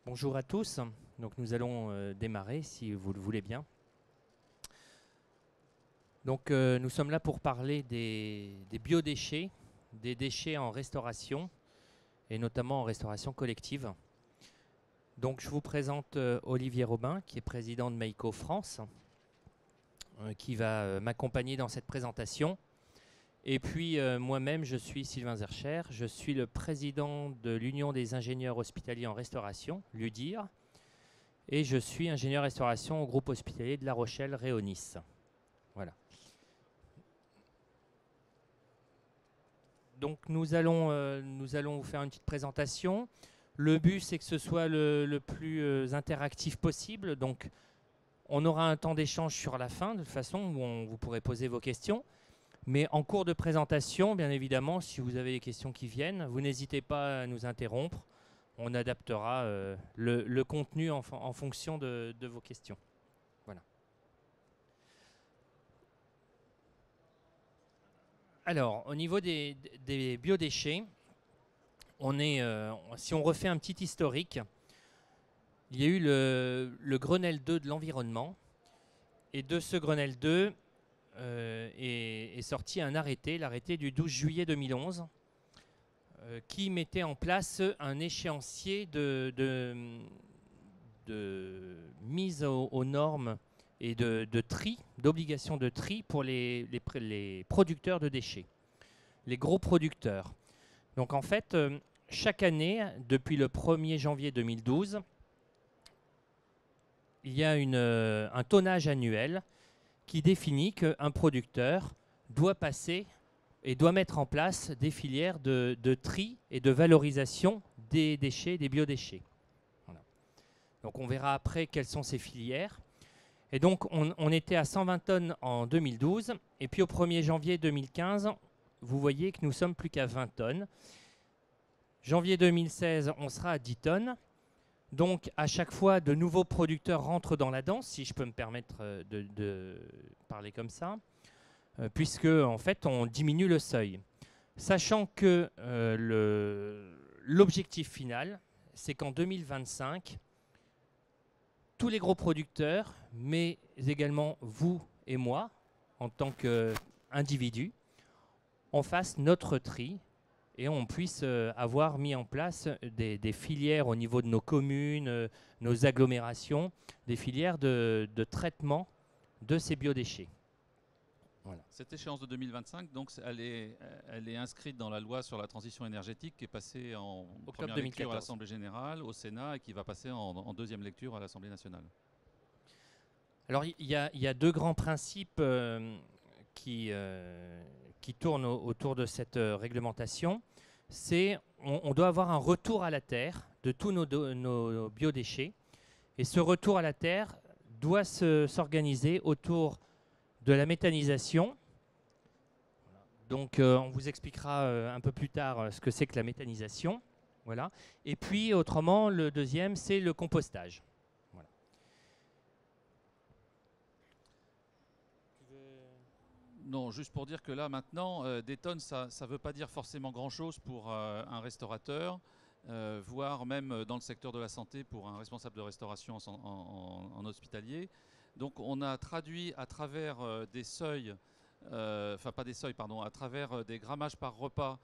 Bonjour à tous. Donc nous allons démarrer si vous le voulez bien. Donc nous sommes là pour parler des biodéchets, des déchets en restauration et notamment en restauration collective. Donc je vous présente Olivier Robin qui est président de Meiko France qui va m'accompagner dans cette présentation. Et puis moi-même je suis Sylvain Zercher, je suis le président de l'Union des ingénieurs hospitaliers en restauration, l'UDIR. Et je suis ingénieur restauration au groupe hospitalier de La Rochelle Réaunis. Voilà. Donc nous allons vous faire une petite présentation. Le but c'est que ce soit le plus interactif possible. Donc on aura un temps d'échange sur la fin de toute façon où vous pourrez poser vos questions. Mais en cours de présentation, bien évidemment, si vous avez des questions qui viennent, vous n'hésitez pas à nous interrompre. On adaptera le contenu en fonction de vos questions. Voilà. Alors, au niveau des biodéchets, si on refait un petit historique, il y a eu le Grenelle 2 de l'environnement. Et de ce Grenelle 2 est sorti un arrêté, l'arrêté du 12 juillet 2011, qui mettait en place un échéancier de mise aux normes et de tri, d'obligation de tri pour les producteurs de déchets, les gros producteurs. Donc en fait, chaque année, depuis le 1er janvier 2012, il y a un tonnage annuel qui définit qu'un producteur doit passer et doit mettre en place des filières de tri et de valorisation des déchets, des biodéchets. Voilà. Donc on verra après quelles sont ces filières. Et donc on était à 120 tonnes en 2012, et puis au 1er janvier 2015, vous voyez que nous sommes plus qu'à 20 tonnes. Janvier 2016, on sera à 10 tonnes. Donc à chaque fois, de nouveaux producteurs rentrent dans la danse, si je peux me permettre de parler comme ça, puisque en fait on diminue le seuil. Sachant que l'objectif final, c'est qu'en 2025, tous les gros producteurs, mais également vous et moi, en tant qu'individus, on fasse notre tri et on puisse avoir mis en place des filières au niveau de nos communes, nos agglomérations, des filières de traitement de ces biodéchets. Voilà. Cette échéance de 2025, donc, elle est inscrite dans la loi sur la transition énergétique qui est passée en Octobre première 2014. lecture à l'Assemblée générale, au Sénat, et qui va passer en deuxième lecture à l'Assemblée nationale. Alors il y a deux grands principes qui tournent autour de cette réglementation. C'est on doit avoir un retour à la terre de tous nos biodéchets. Et ce retour à la terre doit s'organiser autour de la méthanisation. Donc on vous expliquera un peu plus tard ce que c'est que la méthanisation. Voilà. Et puis autrement, le deuxième, c'est le compostage. Voilà. Non, juste pour dire que là, maintenant, des tonnes, ça ne veut pas dire forcément grand-chose pour un restaurateur, voire même dans le secteur de la santé pour un responsable de restauration en hospitalier. Donc on a traduit à travers des seuils, enfin pas des seuils, pardon, à travers des grammages par repas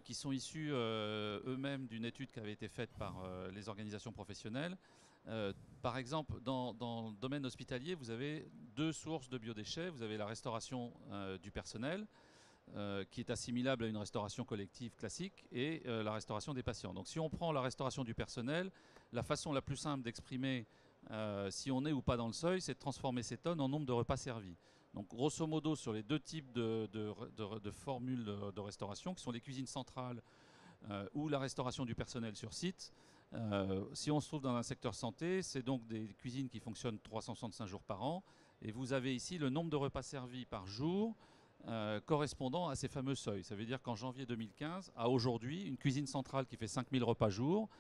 qui sont issus eux-mêmes d'une étude qui avait été faite par les organisations professionnelles. Par exemple, dans le domaine hospitalier, vous avez deux sources de biodéchets. Vous avez la restauration du personnel, qui est assimilable à une restauration collective classique, et la restauration des patients. Donc si on prend la restauration du personnel, la façon la plus simple d'exprimer si on est ou pas dans le seuil, c'est de transformer ces tonnes en nombre de repas servis. Donc grosso modo, sur les deux types de formules de restauration, qui sont les cuisines centrales ou la restauration du personnel sur site, si on se trouve dans un secteur santé, c'est donc des cuisines qui fonctionnent 365 jours par an. Et vous avez ici le nombre de repas servis par jour correspondant à ces fameux seuils. Ça veut dire qu'en janvier 2015 à aujourd'hui, une cuisine centrale qui fait 5000 repas jour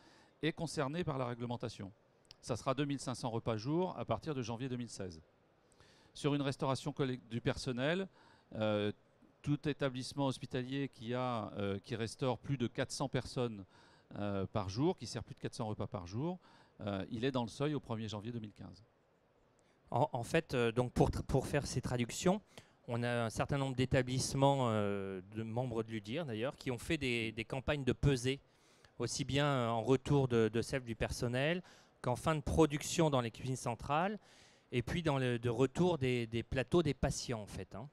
est concernée par la réglementation. Ça sera 2500 repas jour à partir de janvier 2016. Sur une restauration du personnel, tout établissement hospitalier qui restaure plus de 400 personnes par jour, qui sert plus de 400 repas par jour, il est dans le seuil au 1er janvier 2015. En fait, donc pour faire ces traductions, on a un certain nombre d'établissements, de membres de l'UDIR d'ailleurs, qui ont fait des campagnes de pesée, aussi bien en retour de sève du personnel qu'en fin de production dans les cuisines centrales, et puis dans de retour des plateaux des patients en fait. Hein.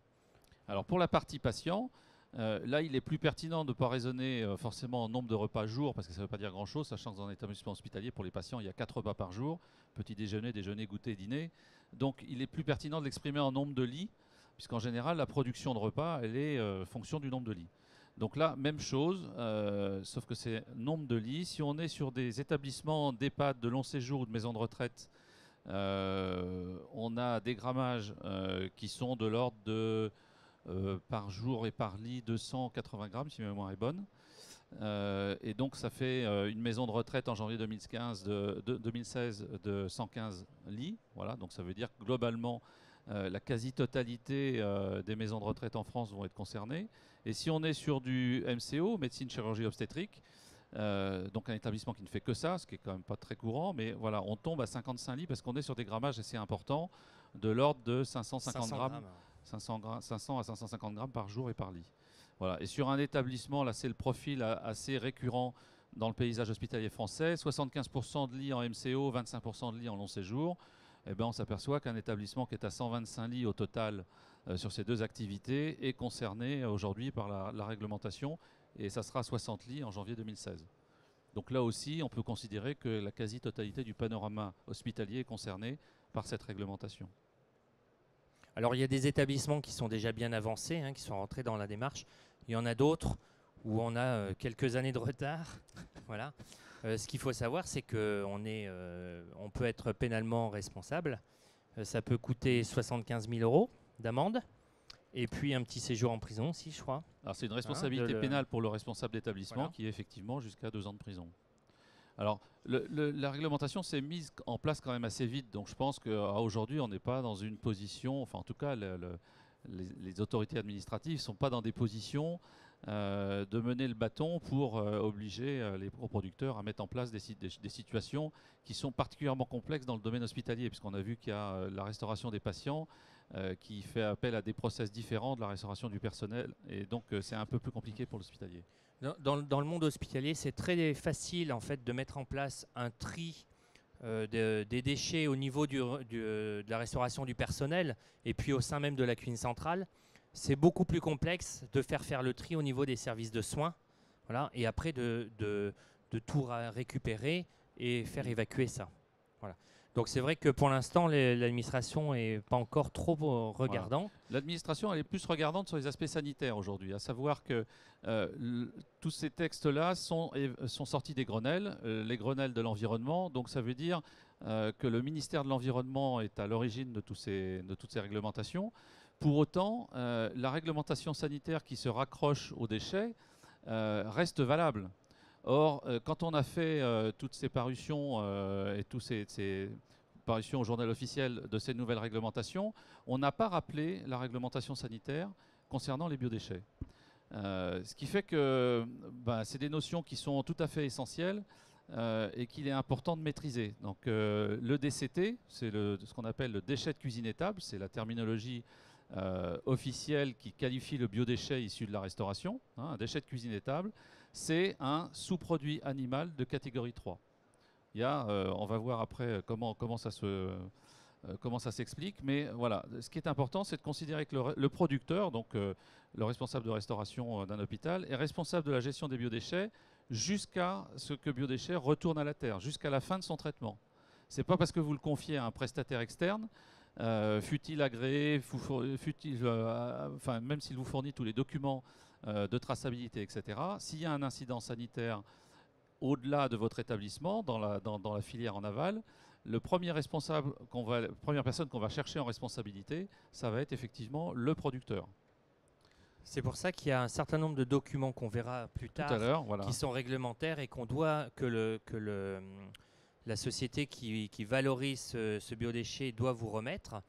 Alors pour la partie patient, là il est plus pertinent de ne pas raisonner forcément en nombre de repas jour, parce que ça ne veut pas dire grand-chose, sachant que dans un établissement hospitalier, pour les patients, il y a 4 repas par jour, petit déjeuner, déjeuner, goûter, dîner. Donc il est plus pertinent de l'exprimer en nombre de lits, puisqu'en général la production de repas, elle est fonction du nombre de lits. Donc là, même chose, sauf que c'est nombre de lits. Si on est sur des établissements d'EHPAD, de long séjour ou de maisons de retraite, on a des grammages qui sont de l'ordre de, par jour et par lit, 280 grammes, si ma mémoire est bonne. Et donc ça fait une maison de retraite en janvier 2016 de 115 lits. Voilà, donc ça veut dire que globalement, la quasi-totalité des maisons de retraite en France vont être concernées. Et si on est sur du MCO, médecine, chirurgie, obstétrique, donc un établissement qui ne fait que ça, ce qui est quand même pas très courant, mais voilà, on tombe à 55 lits parce qu'on est sur des grammages assez importants, de l'ordre de 550 grammes, 500 à 550 grammes par jour et par lit. Voilà. Et sur un établissement, là c'est le profil assez récurrent dans le paysage hospitalier français, 75% de lits en MCO, 25% de lits en long séjour. Eh ben, on s'aperçoit qu'un établissement qui est à 125 lits au total sur ces deux activités est concerné aujourd'hui par la réglementation, et ça sera 60 lits en janvier 2016. Donc là aussi, on peut considérer que la quasi-totalité du panorama hospitalier est concernée par cette réglementation. Alors il y a des établissements qui sont déjà bien avancés, hein, qui sont rentrés dans la démarche. Il y en a d'autres où on a quelques années de retard. Voilà. Ce qu'il faut savoir, c'est qu'on on peut être pénalement responsable. Ça peut coûter 75 000 € d'amende. Et puis un petit séjour en prison aussi, je crois. Alors c'est une responsabilité pénale pour le responsable d'établissement, voilà, qui est effectivement jusqu'à 2 ans de prison. Alors la réglementation s'est mise en place quand même assez vite, donc je pense qu'aujourd'hui on n'est pas dans une position, enfin en tout cas les autorités administratives ne sont pas dans des positions de mener le bâton pour obliger les producteurs à mettre en place des situations qui sont particulièrement complexes dans le domaine hospitalier, puisqu'on a vu qu'il y a la restauration des patients qui fait appel à des process différents de la restauration du personnel, et donc c'est un peu plus compliqué pour l'hospitalier. Dans le monde hospitalier, c'est très facile en fait de mettre en place un tri des déchets au niveau de la restauration du personnel et puis au sein même de la cuisine centrale. C'est beaucoup plus complexe de faire le tri au niveau des services de soins, voilà, et après de tout récupérer et faire évacuer ça. Voilà. Donc c'est vrai que pour l'instant, l'administration n'est pas encore trop regardant. Voilà. L'administration, elle est plus regardante sur les aspects sanitaires aujourd'hui, à savoir que tous ces textes-là sont sortis des Grenelles, les Grenelles de l'environnement. Donc ça veut dire que le ministère de l'Environnement est à l'origine de toutes ces réglementations. Pour autant, la réglementation sanitaire qui se raccroche aux déchets reste valable. Or, quand on a fait toutes ces parutions et toutes ces parutions au journal officiel de ces nouvelles réglementations, on n'a pas rappelé la réglementation sanitaire concernant les biodéchets. Ce qui fait que c'est des notions qui sont tout à fait essentielles et qu'il est important de maîtriser. Donc, le DCT, c'est ce qu'on appelle le déchet de cuisine étable, c'est la terminologie officielle qui qualifie le biodéchet issu de la restauration. Un déchet de cuisine étable, c'est un sous-produit animal de catégorie 3. Il y a, on va voir après comment ça s'explique, mais voilà, ce qui est important, c'est de considérer que le producteur, donc le responsable de restauration d'un hôpital, est responsable de la gestion des biodéchets jusqu'à ce que biodéchets retourne à la terre, jusqu'à la fin de son traitement. C'est pas parce que vous le confiez à un prestataire externe, fut-il agréé, même s'il vous fournit tous les documents de traçabilité, etc. S'il y a un incident sanitaire au-delà de votre établissement, dans la filière en aval, la première personne qu'on va chercher en responsabilité, ça va être effectivement le producteur. C'est pour ça qu'il y a un certain nombre de documents qu'on verra plus tard, voilà, qui sont réglementaires et que la société qui valorise ce biodéchet doit vous remettre.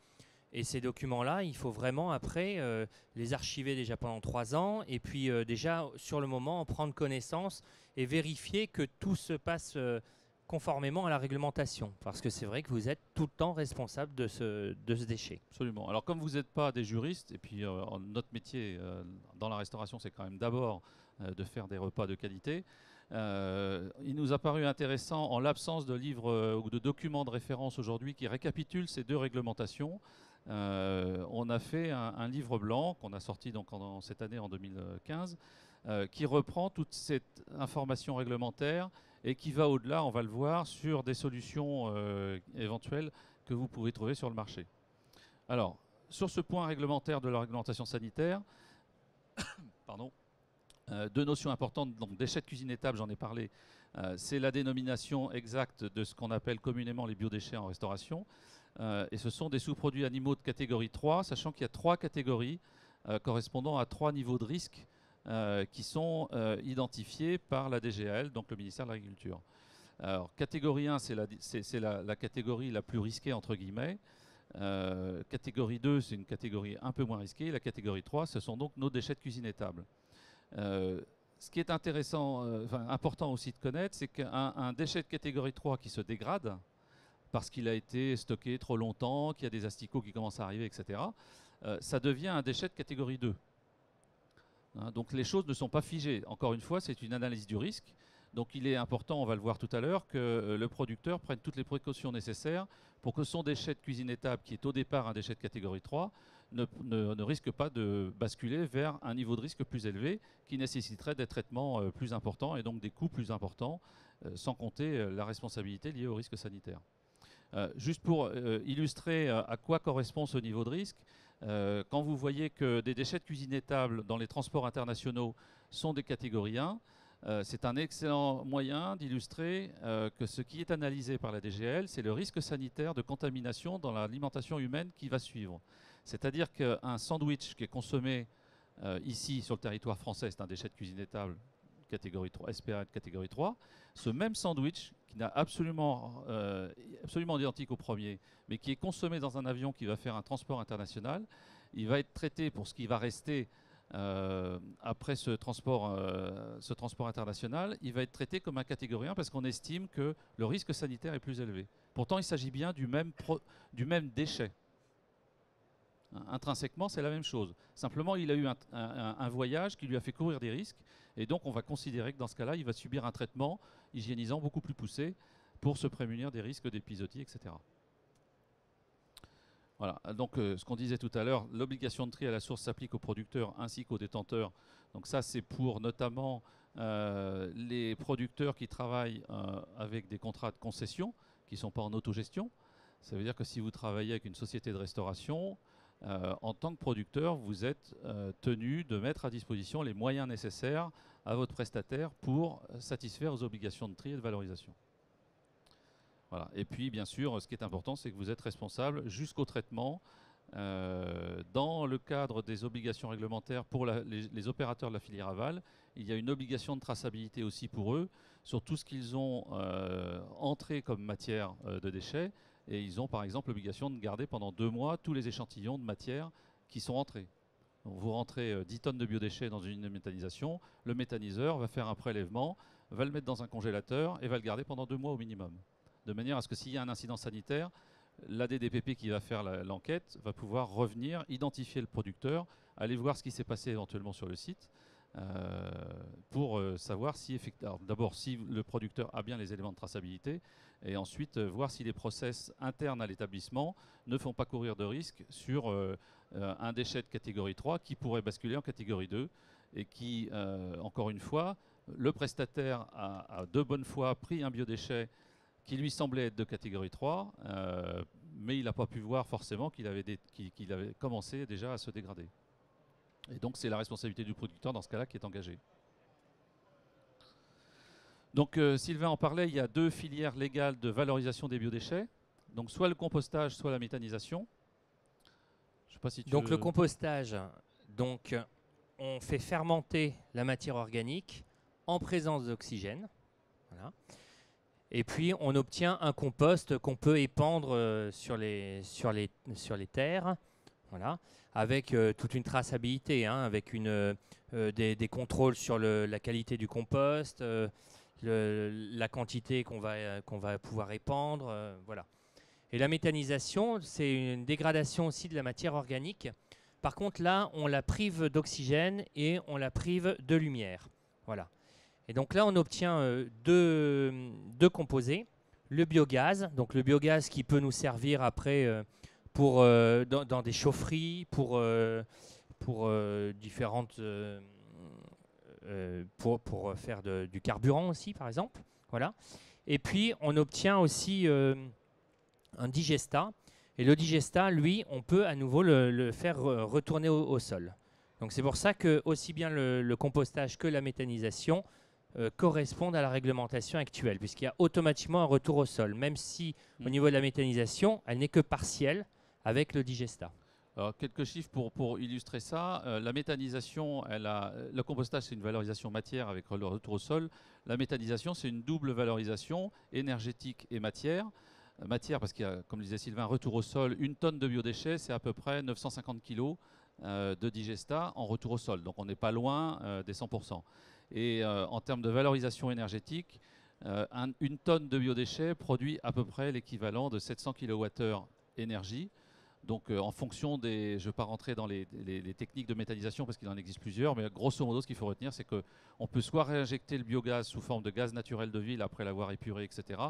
Et ces documents-là, il faut vraiment après les archiver déjà pendant 3 ans et puis déjà sur le moment en prendre connaissance et vérifier que tout se passe conformément à la réglementation. Parce que c'est vrai que vous êtes tout le temps responsable de ce déchet. Absolument. Alors comme vous n'êtes pas des juristes, et puis notre métier dans la restauration, c'est quand même d'abord de faire des repas de qualité, il nous a paru intéressant, en l'absence de livres ou de documents de référence aujourd'hui qui récapitulent ces deux réglementations, on a fait un livre blanc qu'on a sorti donc cette année en 2015, qui reprend toute cette information réglementaire et qui va au-delà, on va le voir, sur des solutions éventuelles que vous pouvez trouver sur le marché. Alors, sur ce point réglementaire de la réglementation sanitaire, pardon, deux notions importantes, donc déchets de cuisine étable, j'en ai parlé, c'est la dénomination exacte de ce qu'on appelle communément les biodéchets en restauration, et ce sont des sous-produits animaux de catégorie 3, sachant qu'il y a 3 catégories correspondant à 3 niveaux de risque qui sont identifiés par la DGAL, donc le ministère de l'Agriculture. Alors, catégorie 1, c'est la catégorie la plus risquée, entre guillemets. Catégorie 2, c'est une catégorie un peu moins risquée. La catégorie 3, ce sont donc nos déchets de cuisine étable. Ce qui est intéressant, important aussi de connaître, c'est qu'un déchet de catégorie 3 qui se dégrade, parce qu'il a été stocké trop longtemps, qu'il y a des asticots qui commencent à arriver, etc., ça devient un déchet de catégorie 2. Donc les choses ne sont pas figées. Encore une fois, c'est une analyse du risque. Donc il est important, on va le voir tout à l'heure, que le producteur prenne toutes les précautions nécessaires pour que son déchet de cuisine étable, qui est au départ un déchet de catégorie 3, ne risque pas de basculer vers un niveau de risque plus élevé qui nécessiterait des traitements plus importants et donc des coûts plus importants, sans compter la responsabilité liée au risque sanitaire. Juste pour illustrer à quoi correspond ce niveau de risque, quand vous voyez que des déchets de cuisine étable dans les transports internationaux sont des catégories 1, c'est un excellent moyen d'illustrer que ce qui est analysé par la DGAL, c'est le risque sanitaire de contamination dans l'alimentation humaine qui va suivre. C'est-à-dire qu'un sandwich qui est consommé ici sur le territoire français, c'est un déchet de cuisine étable catégorie 3, SPA de catégorie 3, ce même sandwich qui n'a absolument identique au premier, mais qui est consommé dans un avion qui va faire un transport international, il va être traité pour ce qui va rester après ce transport international, il va être traité comme un catégorie 1 parce qu'on estime que le risque sanitaire est plus élevé. Pourtant, il s'agit bien du même déchet. Intrinsèquement, c'est la même chose. Simplement, il a eu un voyage qui lui a fait courir des risques, et donc on va considérer que dans ce cas-là, il va subir un traitement hygiénisant beaucoup plus poussé pour se prémunir des risques d'épisodie, etc. Voilà, donc ce qu'on disait tout à l'heure, l'obligation de tri à la source s'applique aux producteurs ainsi qu'aux détenteurs. Donc ça, c'est pour notamment les producteurs qui travaillent avec des contrats de concession, qui ne sont pas en autogestion. Ça veut dire que si vous travaillez avec une société de restauration, en tant que producteur, vous êtes tenu de mettre à disposition les moyens nécessaires à votre prestataire pour satisfaire aux obligations de tri et de valorisation. Voilà. Et puis, bien sûr, ce qui est important, c'est que vous êtes responsable jusqu'au traitement. Dans le cadre des obligations réglementaires pour les opérateurs de la filière aval, il y a une obligation de traçabilité aussi pour eux sur tout ce qu'ils ont entré comme matière de déchets. Et ils ont par exemple l'obligation de garder pendant 2 mois tous les échantillons de matière qui sont entrés. Donc vous rentrez 10 tonnes de biodéchets dans une méthanisation, le méthaniseur va faire un prélèvement, va le mettre dans un congélateur et va le garder pendant 2 mois au minimum. De manière à ce que s'il y a un incident sanitaire, l'ADDPP qui va faire l'enquête va pouvoir revenir, identifier le producteur, aller voir ce qui s'est passé éventuellement sur le site pour savoir si d'abord si le producteur a bien les éléments de traçabilité et ensuite voir si les process internes à l'établissement ne font pas courir de risque sur un déchet de catégorie 3 qui pourrait basculer en catégorie 2 et qui, encore une fois, le prestataire a de bonne foi pris un biodéchet qui lui semblait être de catégorie 3, mais il n'a pas pu voir forcément qu'il avait commencé déjà à se dégrader. Et donc c'est la responsabilité du producteur dans ce cas-là qui est engagée. Donc Sylvain en parlait, il y a 2 filières légales de valorisation des biodéchets. Donc soit le compostage, soit la méthanisation. Je sais pas si donc le compostage, donc on fait fermenter la matière organique en présence d'oxygène. Voilà. Et puis on obtient un compost qu'on peut épandre sur les terres. Voilà, avec toute une traçabilité, hein, avec des contrôles sur la qualité du compost, la quantité qu'on va pouvoir épandre, voilà. Et la méthanisation, c'est une dégradation aussi de la matière organique. Par contre, là, on la prive d'oxygène et on la prive de lumière. Voilà. Et donc là, on obtient deux composés. Le biogaz, donc le biogaz qui peut nous servir après dans des chaufferies, pour différentes... pour faire du carburant aussi, par exemple. Voilà. Et puis, on obtient aussi un digestat. Et le digestat, lui, on peut à nouveau le faire retourner au sol. Donc c'est pour ça que aussi bien le compostage que la méthanisation correspondent à la réglementation actuelle, puisqu'il y a automatiquement un retour au sol, même si au niveau de la méthanisation, elle n'est que partielle avec le digestat. Alors, quelques chiffres pour illustrer ça. La méthanisation, le compostage, c'est une valorisation matière avec le retour au sol. La méthanisation, c'est une double valorisation énergétique et matière. Matière, parce qu'il y a, comme le disait Sylvain, retour au sol, une tonne de biodéchets, c'est à peu près 950 kg de digestat en retour au sol. Donc, on n'est pas loin des 100%. Et en termes de valorisation énergétique, une tonne de biodéchets produit à peu près l'équivalent de 700 kWh énergie. Donc en fonction des... Je ne vais pas rentrer dans les techniques de méthanisation parce qu'il en existe plusieurs, mais grosso modo, ce qu'il faut retenir, c'est qu'on peut soit réinjecter le biogaz sous forme de gaz naturel de ville après l'avoir épuré, etc.,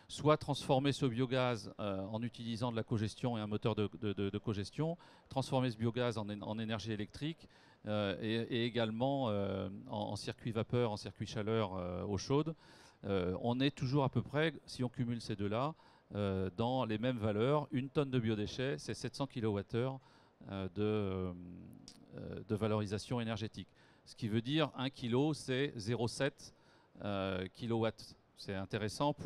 soit transformer ce biogaz en utilisant de la cogestion et un moteur de cogestion, transformer ce biogaz en énergie électrique et également en circuit vapeur, en circuit chaleur eau chaude. On est toujours à peu près, si on cumule ces deux-là, dans les mêmes valeurs. Une tonne de biodéchets, c'est 700 kWh de valorisation énergétique. Ce qui veut dire 1 kg, c'est 0,7 kW. C'est intéressant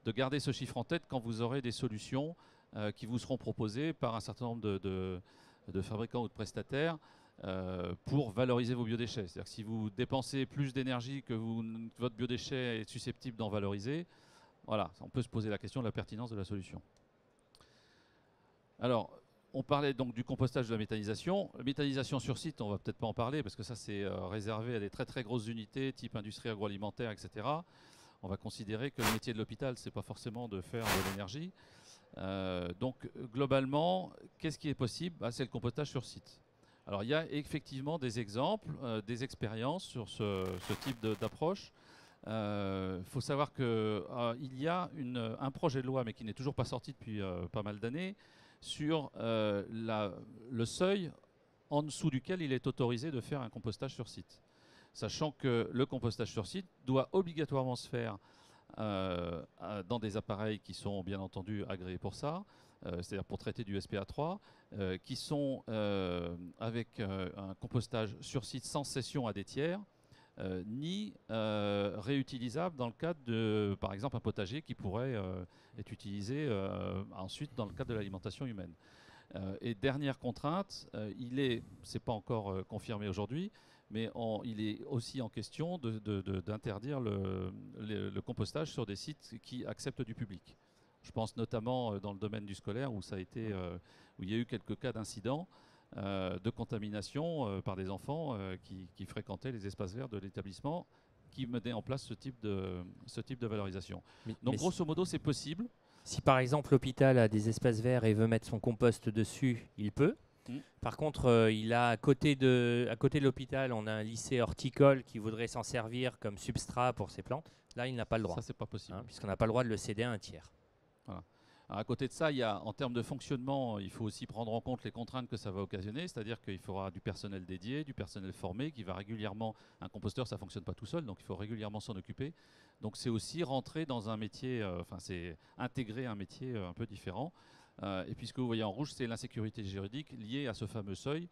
de garder ce chiffre en tête quand vous aurez des solutions qui vous seront proposées par un certain nombre de fabricants ou de prestataires pour valoriser vos biodéchets. C'est-à-dire que si vous dépensez plus d'énergie que votre biodéchet est susceptible d'en valoriser, voilà, on peut se poser la question de la pertinence de la solution. Alors, on parlait donc du compostage de la méthanisation. La méthanisation sur site, on ne va peut-être pas en parler parce que ça c'est réservé à des très très grosses unités type industrie agroalimentaire, etc. On va considérer que le métier de l'hôpital, ce n'est pas forcément de faire de l'énergie. Donc globalement, qu'est-ce qui est possible? C'est le compostage sur site. Alors il y a effectivement des exemples, des expériences sur ce type d'approche. Faut savoir qu'il y a un projet de loi, mais qui n'est toujours pas sorti depuis pas mal d'années, sur le seuil en dessous duquel il est autorisé de faire un compostage sur site. Sachant que le compostage sur site doit obligatoirement se faire dans des appareils qui sont bien entendu agréés pour ça, c'est-à-dire pour traiter du SPA3, qui sont avec un compostage sur site sans cession à des tiers, ni réutilisable dans le cadre de, par exemple, un potager qui pourrait être utilisé ensuite dans le cadre de l'alimentation humaine. Et dernière contrainte, c'est pas encore confirmé aujourd'hui, mais il est aussi en question d'interdire le compostage sur des sites qui acceptent du public. Je pense notamment dans le domaine du scolaire où où il y a eu quelques cas d'incidents de contamination par des enfants qui fréquentaient les espaces verts de l'établissement qui mettaient en place ce type de valorisation. Donc grosso modo, c'est possible. Si par exemple l'hôpital a des espaces verts et veut mettre son compost dessus, il peut. Par contre, il a à côté de l'hôpital, on a un lycée horticole qui voudrait s'en servir comme substrat pour ses plantes. Là, il n'a pas le droit. Ça, c'est pas possible. Puisqu'on n'a pas le droit de le céder à un tiers. Voilà. Alors, à côté de ça, en termes de fonctionnement, il faut aussi prendre en compte les contraintes que ça va occasionner, c'est-à-dire qu'il faudra du personnel dédié, du personnel formé qui va régulièrement... Un composteur, ça ne fonctionne pas tout seul, donc il faut régulièrement s'en occuper. Donc c'est aussi rentrer dans un métier, c'est intégrer un métier un peu différent. Et puis ce que vous voyez en rouge, c'est l'insécurité juridique liée à ce fameux seuil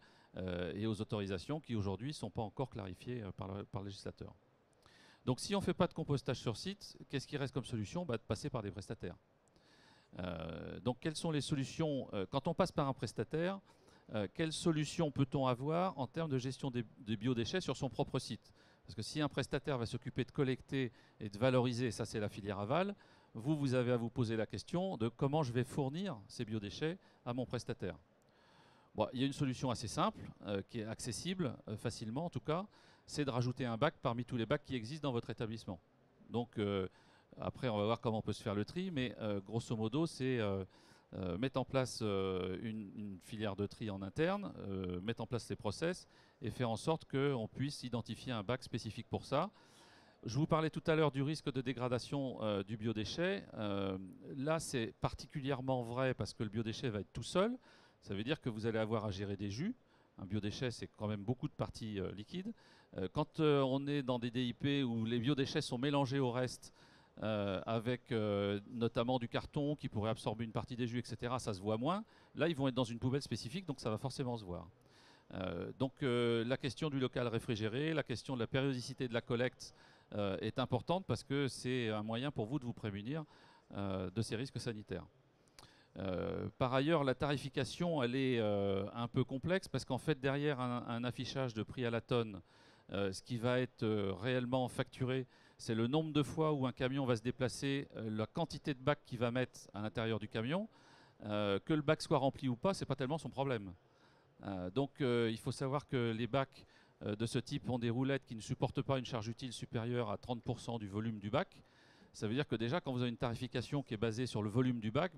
et aux autorisations qui aujourd'hui ne sont pas encore clarifiées par le législateur. Donc si on ne fait pas de compostage sur site, qu'est-ce qui reste comme solution? De passer par des prestataires. Donc quelles sont les solutions quand on passe par un prestataire? Quelles solutions peut-on avoir en termes de gestion des biodéchets sur son propre site? Parce que si un prestataire va s'occuper de collecter et de valoriser, ça c'est la filière aval, vous avez à vous poser la question de comment je vais fournir ces biodéchets à mon prestataire. Bon, il y a une solution assez simple, qui est accessible facilement en tout cas, c'est de rajouter un bac parmi tous les bacs qui existent dans votre établissement. Donc après, on va voir comment on peut se faire le tri, mais grosso modo, c'est mettre en place une filière de tri en interne, mettre en place les process et faire en sorte qu'on puisse identifier un bac spécifique pour ça. Je vous parlais tout à l'heure du risque de dégradation du biodéchet. Là, c'est particulièrement vrai parce que le biodéchet va être tout seul. Ça veut dire que vous allez avoir à gérer des jus. Un biodéchet, c'est quand même beaucoup de parties liquides. Quand on est dans des DIP où les biodéchets sont mélangés au reste, avec notamment du carton qui pourrait absorber une partie des jus, etc., ça se voit moins. Là, ils vont être dans une poubelle spécifique, donc ça va forcément se voir. Donc la question du local réfrigéré, la question de la périodicité de la collecte est importante parce que c'est un moyen pour vous de vous prémunir de ces risques sanitaires. Par ailleurs, la tarification, elle est un peu complexe parce qu'en fait, derrière un affichage de prix à la tonne, ce qui va être réellement facturé, c'est le nombre de fois où un camion va se déplacer, la quantité de bacs qu'il va mettre à l'intérieur du camion. Que le bac soit rempli ou pas, c'est pas tellement son problème. Donc il faut savoir que les bacs de ce type ont des roulettes qui ne supportent pas une charge utile supérieure à 30% du volume du bac. Ça veut dire que déjà, quand vous avez une tarification qui est basée sur le volume du bac,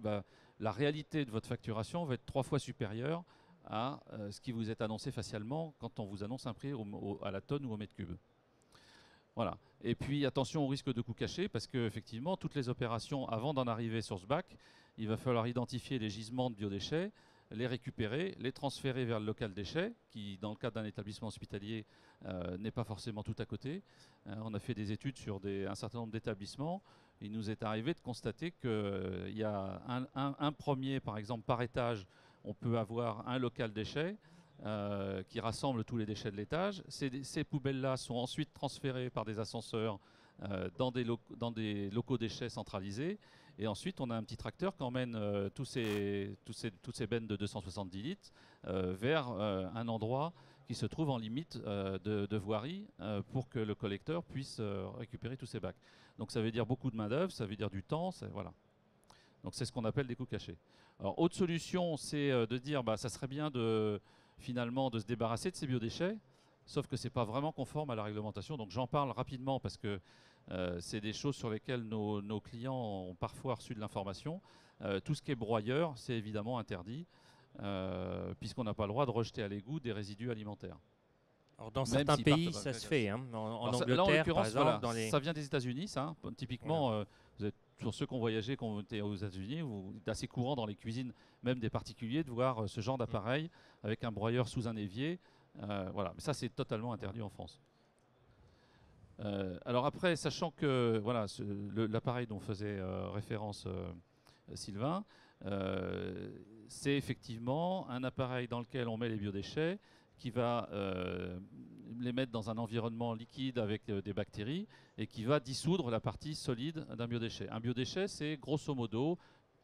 la réalité de votre facturation va être 3 fois supérieure à ce qui vous est annoncé facialement quand on vous annonce un prix à la tonne ou au mètre cube. Voilà. Et puis attention au risque de coût caché parce qu'effectivement, toutes les opérations, avant d'en arriver sur ce bac, il va falloir identifier les gisements de biodéchets, les récupérer, les transférer vers le local déchets, qui dans le cadre d'un établissement hospitalier n'est pas forcément tout à côté. On a fait des études sur un certain nombre d'établissements. Il nous est arrivé de constater qu'il y a un premier, par exemple, par étage, on peut avoir un local déchet qui rassemble tous les déchets de l'étage. Ces poubelles-là sont ensuite transférées par des ascenseurs dans des locaux déchets centralisés. Et ensuite, on a un petit tracteur qui emmène toutes ces bennes de 270 litres vers un endroit qui se trouve en limite de voirie pour que le collecteur puisse récupérer tous ces bacs. Donc ça veut dire beaucoup de main-d'œuvre, ça veut dire du temps, voilà. Donc c'est ce qu'on appelle des coûts cachés. Alors, autre solution, c'est de dire ça serait bien finalement de se débarrasser de ces biodéchets, sauf que ce n'est pas vraiment conforme à la réglementation. Donc j'en parle rapidement parce que c'est des choses sur lesquelles nos clients ont parfois reçu de l'information. Tout ce qui est broyeur, c'est évidemment interdit, puisqu'on n'a pas le droit de rejeter à l'égout des résidus alimentaires. Alors dans certains pays, ça se fait. Hein. En Angleterre, là, en l'occurrence, par exemple, ça vient des États-Unis, ça. Hein. Typiquement, vous êtes, pour ceux qui ont voyagé, qui ont été aux États-Unis, c'est assez courant dans les cuisines, même des particuliers, de voir ce genre d'appareil avec un broyeur sous un évier. Voilà. Mais ça, c'est totalement interdit en France. Alors après, sachant que voilà, l'appareil dont faisait référence Sylvain, c'est effectivement un appareil dans lequel on met les biodéchets, qui va les mettre dans un environnement liquide avec des bactéries et qui va dissoudre la partie solide d'un biodéchet. Un biodéchet, c'est grosso modo,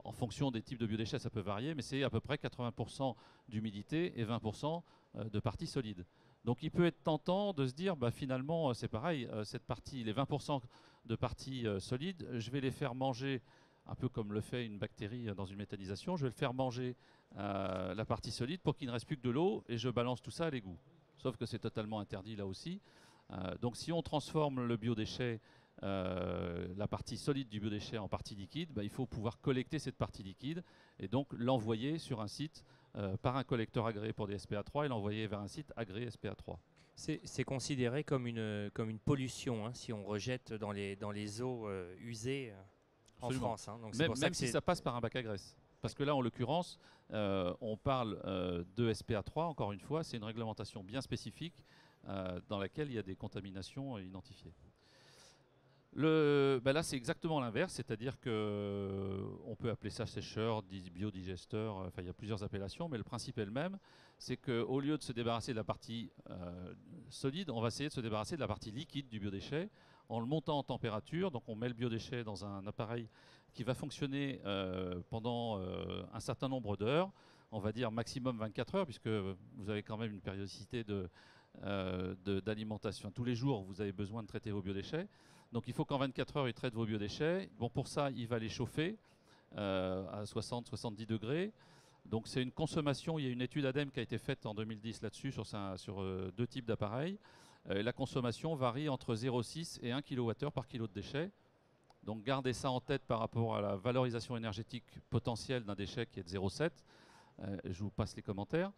en fonction des types de biodéchets, ça peut varier, mais c'est à peu près 80% d'humidité et 20% de partie solide. Donc il peut être tentant de se dire, finalement, c'est pareil, cette partie, les 20% de partie solide, je vais les faire manger, un peu comme le fait une bactérie dans une méthanisation, je vais le faire manger la partie solide pour qu'il ne reste plus que de l'eau et je balance tout ça à l'égout. Sauf que c'est totalement interdit là aussi. Donc si on transforme le biodéchet, la partie solide du biodéchet en partie liquide, il faut pouvoir collecter cette partie liquide et donc l'envoyer sur un site par un collecteur agréé pour des SPA3 et l'envoyer vers un site agréé SPA3. C'est considéré comme une pollution hein, si on rejette dans les eaux usées en France. Hein. Donc même si ça passe par un bac à graisse. Parce que là, en l'occurrence, on parle de SPA3, encore une fois, c'est une réglementation bien spécifique dans laquelle il y a des contaminations identifiées. Là, c'est exactement l'inverse, c'est-à-dire qu'on peut appeler ça sécheur, biodigesteur, il y a plusieurs appellations, mais le principe est le même, c'est qu'au lieu de se débarrasser de la partie solide, on va essayer de se débarrasser de la partie liquide du biodéchet en le montant en température. Donc on met le biodéchet dans un appareil qui va fonctionner pendant un certain nombre d'heures, on va dire maximum 24 heures, puisque vous avez quand même une périodicité d'alimentation. Tous les jours, vous avez besoin de traiter vos biodéchets. Donc il faut qu'en 24 heures, il traite vos biodéchets. Bon, pour ça, il va les chauffer à 60-70 degrés. Donc c'est une consommation, il y a une étude ADEME qui a été faite en 2010 là-dessus sur 2 types d'appareils. La consommation varie entre 0,6 et 1 kWh par kilo de déchets. Donc gardez ça en tête par rapport à la valorisation énergétique potentielle d'un déchet qui est de 0,7. Je vous passe les commentaires.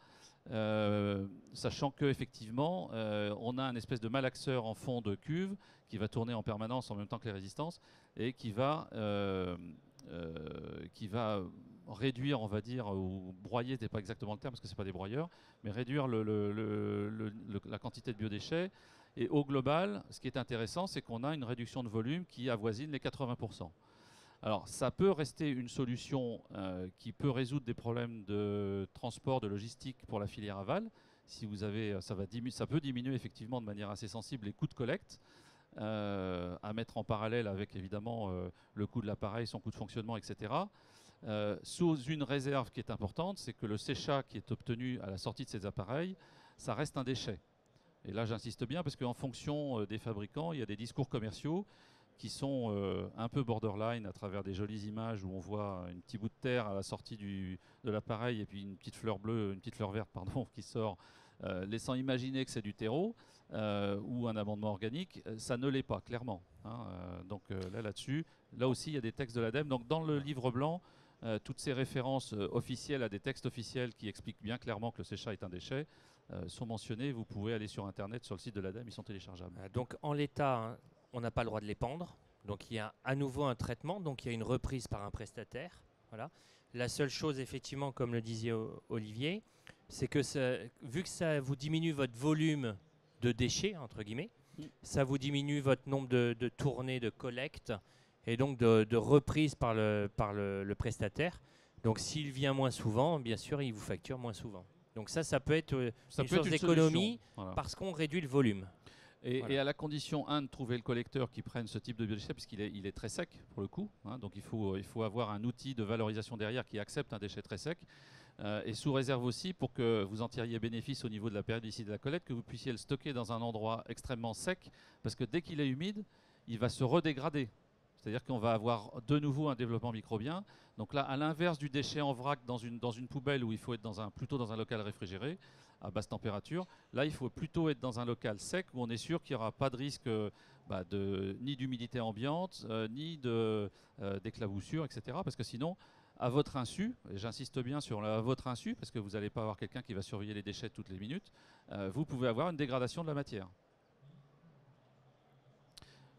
Sachant qu'effectivement, on a un espèce de malaxeur en fond de cuve qui va tourner en permanence en même temps que les résistances et qui va réduire, on va dire, ou broyer, c'est pas exactement le terme parce que c'est pas des broyeurs, mais réduire la quantité de biodéchets. Et au global, ce qui est intéressant, c'est qu'on a une réduction de volume qui avoisine les 80%. Alors, ça peut rester une solution qui peut résoudre des problèmes de transport, de logistique pour la filière aval. Si vous avez, ça peut diminuer effectivement de manière assez sensible les coûts de collecte, à mettre en parallèle avec évidemment le coût de l'appareil, son coût de fonctionnement, etc. Sous une réserve qui est importante, c'est que le séchat qui est obtenu à la sortie de ces appareils, ça reste un déchet. Et là, j'insiste bien parce qu'en fonction des fabricants, il y a des discours commerciaux qui sont un peu borderline à travers des jolies images où on voit un petit bout de terre à la sortie de l'appareil et puis une petite fleur bleue, une petite fleur verte, pardon, qui sort, laissant imaginer que c'est du terreau ou un amendement organique. Ça ne l'est pas, clairement. Hein, donc là-dessus, là aussi, il y a des textes de l'ADEME. Donc dans le livre blanc, toutes ces références officielles à des textes officiels qui expliquent bien clairement que le séchat est un déchet sont mentionnées. Vous pouvez aller sur Internet, sur le site de l'ADEME, ils sont téléchargeables. Donc en l'état, hein, on n'a pas le droit de les pendre. Donc il y a à nouveau un traitement, donc il y a une reprise par un prestataire. Voilà. La seule chose, effectivement, comme le disait Olivier, c'est que vu que ça vous diminue votre volume de déchets, entre guillemets, ça vous diminue votre nombre de tournées de collecte et donc de reprise par le prestataire. Donc s'il vient moins souvent, bien sûr, il vous facture moins souvent. Donc ça peut être une source d'économie parce qu'on réduit le volume. Et à la condition, de trouver le collecteur qui prenne ce type de biodéchet, puisqu'il est très sec pour le coup. Hein, donc il faut avoir un outil de valorisation derrière qui accepte un déchet très sec. Et sous réserve aussi, pour que vous en tiriez bénéfice au niveau de la périodicité de la collecte, que vous puissiez le stocker dans un endroit extrêmement sec, parce que dès qu'il est humide, il va se redégrader. C'est-à-dire qu'on va avoir de nouveau un développement microbien. Donc là, à l'inverse du déchet en vrac dans une poubelle où il faut être plutôt dans un local réfrigéré, à basse température, là, il faut plutôt être dans un local sec où on est sûr qu'il n'y aura pas de risque ni d'humidité ambiante, ni d'éclaboussure, etc. Parce que sinon, à votre insu, et j'insiste bien sur à votre insu, parce que vous n'allez pas avoir quelqu'un qui va surveiller les déchets toutes les minutes, vous pouvez avoir une dégradation de la matière.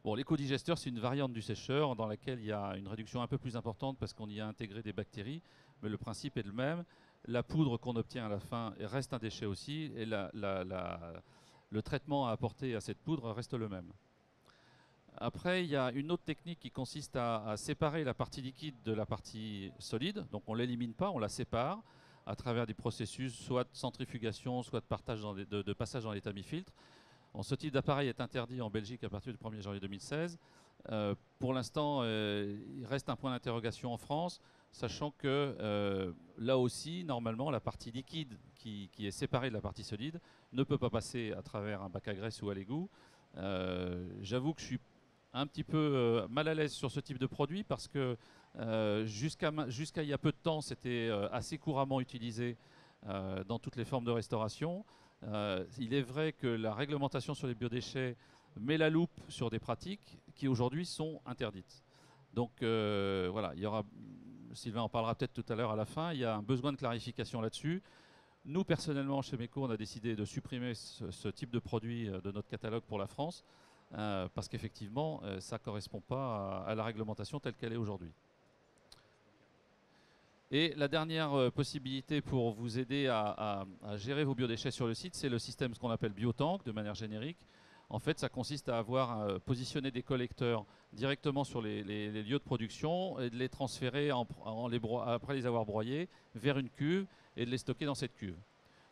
Bon, l'écodigesteur, c'est une variante du sécheur dans laquelle il y a une réduction un peu plus importante parce qu'on y a intégré des bactéries, mais le principe est le même. La poudre qu'on obtient à la fin reste un déchet aussi, et le traitement à apporter à cette poudre reste le même. Après, il y a une autre technique qui consiste à séparer la partie liquide de la partie solide. Donc on ne l'élimine pas, on la sépare à travers des processus soit de centrifugation, soit de passage dans les tamifiltres. Ce type d'appareil est interdit en Belgique à partir du 1er janvier 2016. Pour l'instant, il reste un point d'interrogation en France, sachant que là aussi, normalement, la partie liquide qui est séparée de la partie solide ne peut pas passer à travers un bac à graisse ou à l'égout. J'avoue que je suis un petit peu mal à l'aise sur ce type de produit parce que jusqu'à il y a peu de temps, c'était assez couramment utilisé dans toutes les formes de restauration. Il est vrai que la réglementation sur les biodéchets met la loupe sur des pratiques qui aujourd'hui sont interdites. Donc voilà, Sylvain en parlera peut-être tout à l'heure à la fin, il y a un besoin de clarification là-dessus. Nous, personnellement, chez MECO, on a décidé de supprimer ce type de produit de notre catalogue pour la France parce qu'effectivement, ça ne correspond pas à la réglementation telle qu'elle est aujourd'hui. Et la dernière possibilité pour vous aider à gérer vos biodéchets sur le site, c'est le système, ce qu'on appelle biotank, de manière générique. En fait, ça consiste à positionner des collecteurs directement sur les lieux de production et de les transférer, après les avoir broyés, vers une cuve et de les stocker dans cette cuve.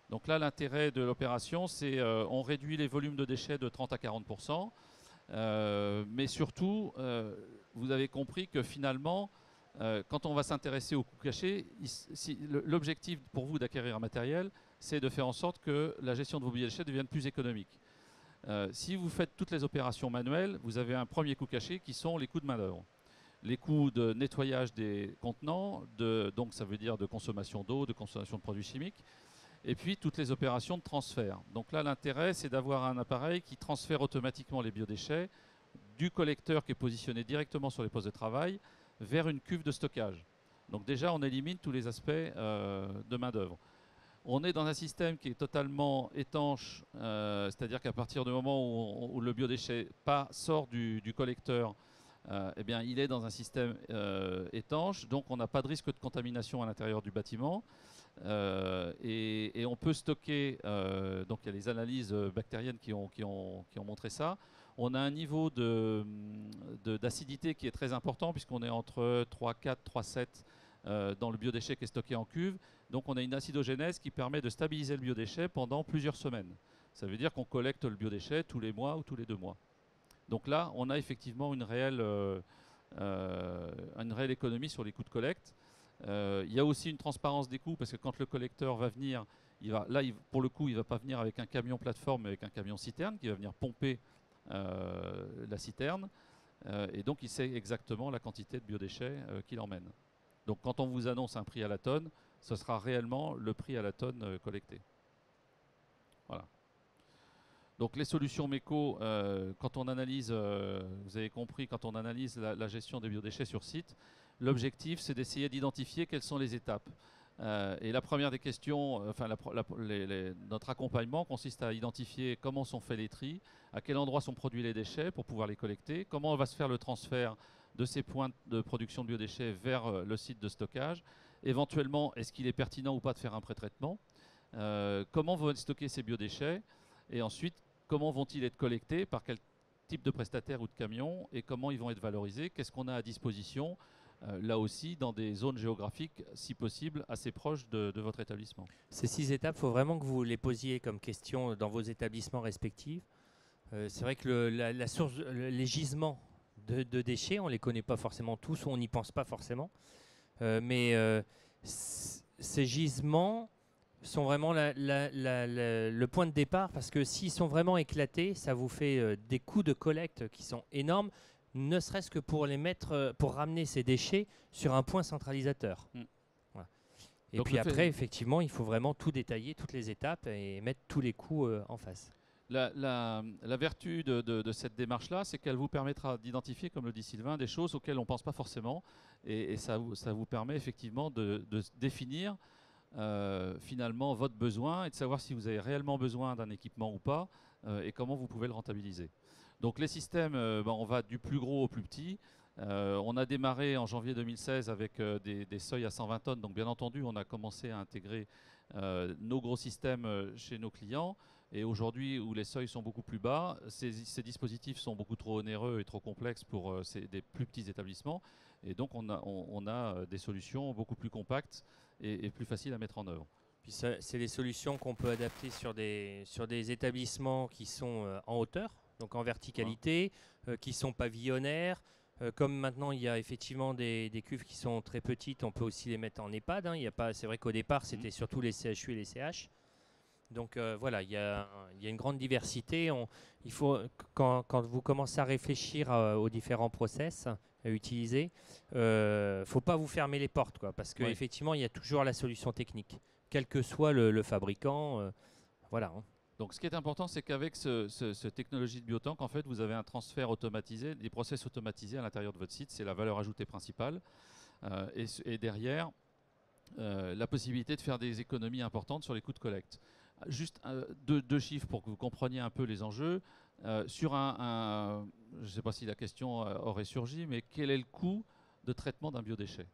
Donc là, l'intérêt de l'opération, c'est on réduit les volumes de déchets de 30 à 40%. Mais surtout, vous avez compris que finalement, quand on va s'intéresser au coût caché, l'objectif pour vous d'acquérir un matériel, c'est de faire en sorte que la gestion de vos biodéchets devienne plus économique. Si vous faites toutes les opérations manuelles, vous avez un premier coût caché qui sont les coûts de main-d'œuvre. Les coûts de nettoyage des contenants, donc ça veut dire de consommation d'eau, de consommation de produits chimiques, Et puis toutes les opérations de transfert. Donc là, l'intérêt, c'est d'avoir un appareil qui transfère automatiquement les biodéchets du collecteur qui est positionné directement sur les postes de travail vers une cuve de stockage. Donc déjà, on élimine tous les aspects de main-d'œuvre. On est dans un système qui est totalement étanche, c'est-à-dire qu'à partir du moment où le biodéchet sort du collecteur, eh bien, il est dans un système étanche, donc on n'a pas de risque de contamination à l'intérieur du bâtiment. Et on peut stocker, donc il y a les analyses bactériennes qui ont montré ça. On a un niveau d'acidité qui est très important puisqu'on est entre 3,4, 3,7 dans le biodéchet qui est stocké en cuve. Donc on a une acidogénèse qui permet de stabiliser le biodéchet pendant plusieurs semaines. Ça veut dire qu'on collecte le biodéchet tous les mois ou tous les 2 mois. Donc là, on a effectivement une réelle économie sur les coûts de collecte. Il y a aussi une transparence des coûts parce que quand le collecteur va venir, pour le coup, il ne va pas venir avec un camion plateforme, mais avec un camion citerne qui va venir pomper la citerne. Et donc, il sait exactement la quantité de biodéchets qu'il emmène. Donc, quand on vous annonce un prix à la tonne, ce sera réellement le prix à la tonne collecté. Voilà. Donc les solutions méco, quand on analyse, vous avez compris, quand on analyse la gestion des biodéchets sur site, l'objectif c'est d'essayer d'identifier quelles sont les étapes. Et la première des questions, notre accompagnement consiste à identifier comment sont faits les tris, à quel endroit sont produits les déchets pour pouvoir les collecter, comment va se faire le transfert de ces points de production de biodéchets vers le site de stockage, éventuellement est-ce qu'il est pertinent ou pas de faire un pré-traitement, comment vont être stockés ces biodéchets, et ensuite comment vont-ils être collectés, par quel type de prestataire ou de camion, et comment ils vont être valorisés, qu'est-ce qu'on a à disposition, là aussi dans des zones géographiques, si possible, assez proches de votre établissement. Ces 6 étapes, il faut vraiment que vous les posiez comme question dans vos établissements respectifs. C'est vrai que la source, les gisements de déchets, on ne les connaît pas forcément tous, ou on n'y pense pas forcément. Mais ces gisements sont vraiment le point de départ, parce que s'ils sont vraiment éclatés, ça vous fait des coûts de collecte qui sont énormes, ne serait-ce que pour les mettre, pour ramener ces déchets sur un point centralisateur. Voilà. Et donc puis après, effectivement, il faut vraiment tout détailler, toutes les étapes, et mettre tous les coûts en face. La vertu de cette démarche-là, c'est qu'elle vous permettra d'identifier, comme le dit Sylvain, des choses auxquelles on ne pense pas forcément, et ça vous permet effectivement de définir finalement votre besoin et de savoir si vous avez réellement besoin d'un équipement ou pas, et comment vous pouvez le rentabiliser. Donc les systèmes, on va du plus gros au plus petit. On a démarré en janvier 2016 avec des seuils à 120 tonnes, donc bien entendu on a commencé à intégrer nos gros systèmes chez nos clients. Et aujourd'hui, où les seuils sont beaucoup plus bas, ces dispositifs sont beaucoup trop onéreux et trop complexes pour des plus petits établissements. Et donc, on a des solutions beaucoup plus compactes et plus faciles à mettre en œuvre. Puis c'est des solutions qu'on peut adapter sur des établissements qui sont en hauteur, donc en verticalité, qui sont pavillonnaires. Comme maintenant, il y a effectivement des cuves qui sont très petites, on peut aussi les mettre en EHPAD. Hein. C'est vrai qu'au départ, c'était surtout les CHU et les CH. Donc voilà, il y a une grande diversité. Il faut, quand vous commencez à réfléchir aux différents process à utiliser, ne faut pas vous fermer les portes, quoi, parce qu'effectivement, il y a toujours la solution technique, quel que soit le fabricant. Voilà. Hein. Donc ce qui est important, c'est qu'avec cette technologie de biotank, en fait, vous avez un transfert automatisé, des process automatisés à l'intérieur de votre site. C'est la valeur ajoutée principale. Et derrière, la possibilité de faire des économies importantes sur les coûts de collecte. Juste deux chiffres pour que vous compreniez un peu les enjeux. Sur je ne sais pas si la question aurait surgi, mais quel est le coût de traitement d'un biodéchet?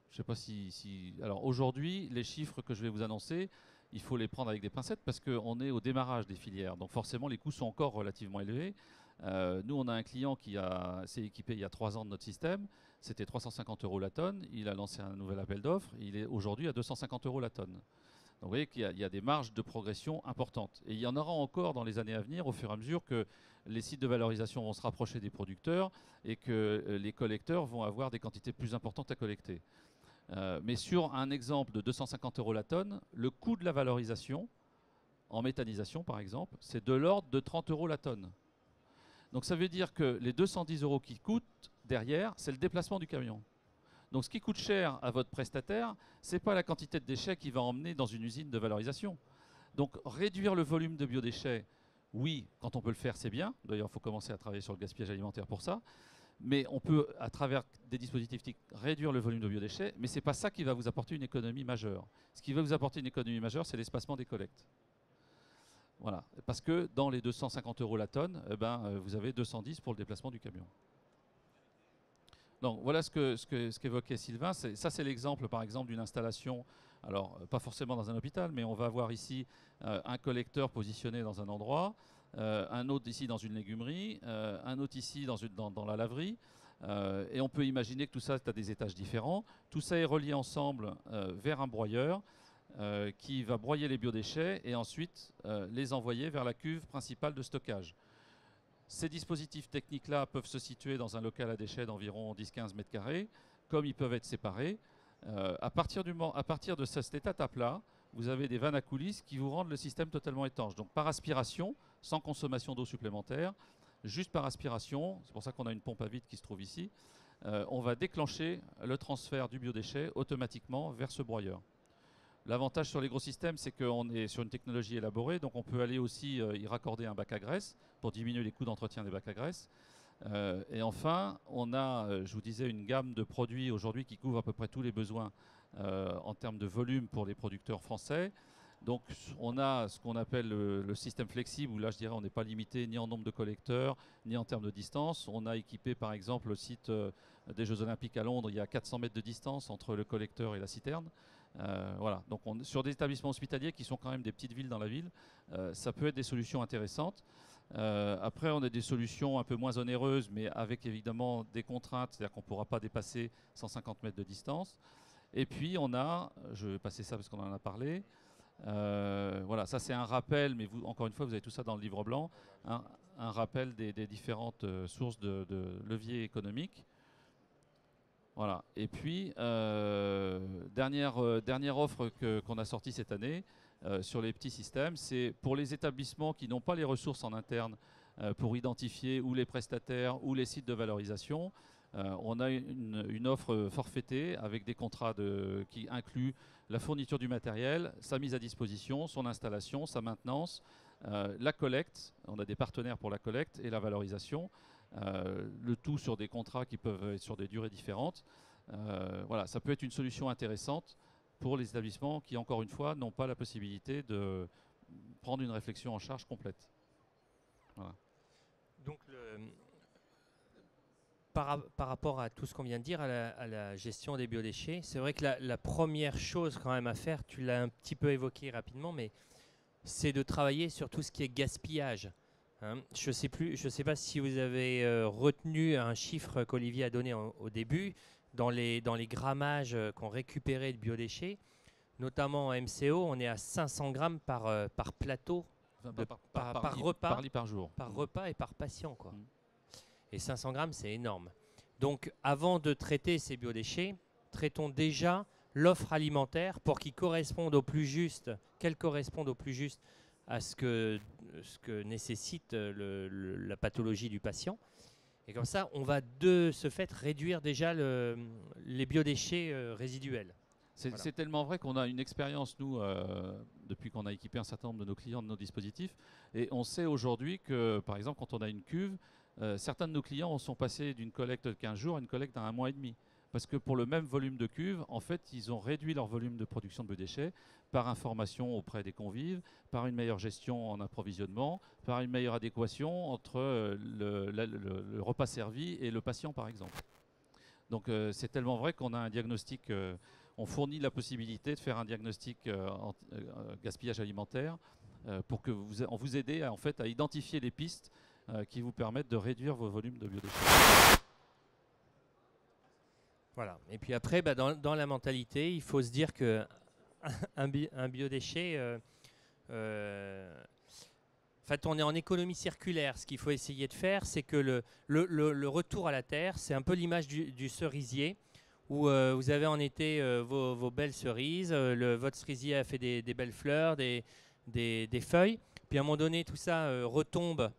Je ne sais pas si... Alors aujourd'hui, les chiffres que je vais vous annoncer, il faut les prendre avec des pincettes parce qu'on est au démarrage des filières. Donc forcément, les coûts sont encore relativement élevés. Nous, on a un client qui s'est équipé il y a 3 ans de notre système. C'était 350 € la tonne. Il a lancé un nouvel appel d'offres. Il est aujourd'hui à 250 € la tonne. Donc vous voyez qu'il y a des marges de progression importantes. Et il y en aura encore dans les années à venir au fur et à mesure que les sites de valorisation vont se rapprocher des producteurs et que les collecteurs vont avoir des quantités plus importantes à collecter. Mais sur un exemple de 250 € la tonne, le coût de la valorisation, en méthanisation par exemple, c'est de l'ordre de 30 € la tonne. Donc ça veut dire que les 210 € qui coûtent derrière, c'est le déplacement du camion. Donc ce qui coûte cher à votre prestataire, ce n'est pas la quantité de déchets qu'il va emmener dans une usine de valorisation. Donc réduire le volume de biodéchets, oui, quand on peut le faire, c'est bien. D'ailleurs, il faut commencer à travailler sur le gaspillage alimentaire pour ça. Mais on peut, à travers des dispositifs TIC, réduire le volume de biodéchets, mais ce n'est pas ça qui va vous apporter une économie majeure. Ce qui va vous apporter une économie majeure, c'est l'espacement des collectes. Voilà. Parce que dans les 250 € la tonne, vous avez 210 pour le déplacement du camion. Donc voilà ce qu'évoquait Sylvain. Ça, c'est l'exemple, par exemple, d'une installation, alors pas forcément dans un hôpital, mais on va voir ici un collecteur positionné dans un endroit, un autre ici dans une légumerie, un autre ici dans la laverie. Et on peut imaginer que tout ça, tu as des étages différents. Tout ça est relié ensemble vers un broyeur qui va broyer les biodéchets et ensuite les envoyer vers la cuve principale de stockage. Ces dispositifs techniques-là peuvent se situer dans un local à déchets d'environ 10-15 mètres carrés, comme ils peuvent être séparés. À partir de cette étape-là, vous avez des vannes à coulisses qui vous rendent le système totalement étanche. Donc par aspiration, sans consommation d'eau supplémentaire, juste par aspiration, c'est pour ça qu'on a une pompe à vide qui se trouve ici, on va déclencher le transfert du biodéchet automatiquement vers ce broyeur. L'avantage sur les gros systèmes, c'est qu'on est sur une technologie élaborée, donc on peut aller aussi y raccorder un bac à graisse pour diminuer les coûts d'entretien des bacs à graisse. Et enfin, on a, je vous disais, une gamme de produits aujourd'hui qui couvre à peu près tous les besoins en termes de volume pour les producteurs français. Donc on a ce qu'on appelle le système flexible, où là je dirais on n'est pas limité ni en nombre de collecteurs, ni en termes de distance. On a équipé par exemple le site des Jeux Olympiques à Londres, il y a 400 mètres de distance entre le collecteur et la citerne. Voilà. Donc sur des établissements hospitaliers qui sont quand même des petites villes dans la ville, ça peut être des solutions intéressantes. Après, on a des solutions un peu moins onéreuses, mais avec évidemment des contraintes, c'est-à-dire qu'on ne pourra pas dépasser 150 mètres de distance. Et puis, on a, je vais passer ça parce qu'on en a parlé, voilà, ça c'est un rappel, mais vous, encore une fois, vous avez tout ça dans le livre blanc, un rappel des différentes sources de leviers économiques. Voilà. Et puis, dernière offre qu'on a sortie cette année sur les petits systèmes, c'est pour les établissements qui n'ont pas les ressources en interne pour identifier ou les prestataires ou les sites de valorisation. On a une offre forfaitée avec des contrats qui incluent la fourniture du matériel, sa mise à disposition, son installation, sa maintenance, la collecte. On a des partenaires pour la collecte et la valorisation. Le tout sur des contrats qui peuvent être sur des durées différentes. Voilà, ça peut être une solution intéressante pour les établissements qui, encore une fois, n'ont pas la possibilité de prendre une réflexion en charge complète. Voilà. Donc, par rapport à tout ce qu'on vient de dire, à la gestion des biodéchets, c'est vrai que la première chose quand même à faire, tu l'as un petit peu évoqué rapidement, mais c'est de travailler sur tout ce qui est gaspillage. Hein, je sais pas si vous avez retenu un chiffre qu'Olivier a donné au début, dans les grammages qu'on récupérait de biodéchets, notamment en MCO, on est à 500 grammes par plateau, par repas, par lit par jour. Par repas et par patient, quoi. Et 500 grammes, c'est énorme. Donc, avant de traiter ces biodéchets, traitons déjà l'offre alimentaire pour qu'ils correspondent au plus juste, qu'elle corresponde au plus juste à ce que nécessite la pathologie du patient. Et comme ça, on va de ce fait réduire déjà les biodéchets résiduels. C'est tellement vrai qu'on a une expérience, nous, depuis qu'on a équipé un certain nombre de nos clients de nos dispositifs. Et on sait aujourd'hui que, par exemple, quand on a une cuve, certains de nos clients sont passés d'une collecte de 15 jours à une collecte d'un mois et demi. Parce que pour le même volume de cuve, en fait, ils ont réduit leur volume de production de biodéchets par information auprès des convives, par une meilleure gestion en approvisionnement, par une meilleure adéquation entre le repas servi et le patient, par exemple. Donc c'est tellement vrai qu'on a un diagnostic, on fournit la possibilité de faire un diagnostic gaspillage alimentaire pour que on vous aide en fait, à identifier les pistes qui vous permettent de réduire vos volumes de biodéchets. Voilà. Et puis après, dans la mentalité, il faut se dire que un biodéchet, en fait, on est en économie circulaire. Ce qu'il faut essayer de faire, c'est que le retour à la terre, c'est un peu l'image du cerisier, où vous avez en été vos belles cerises, votre cerisier a fait des belles fleurs, des feuilles, puis à un moment donné, tout ça retombe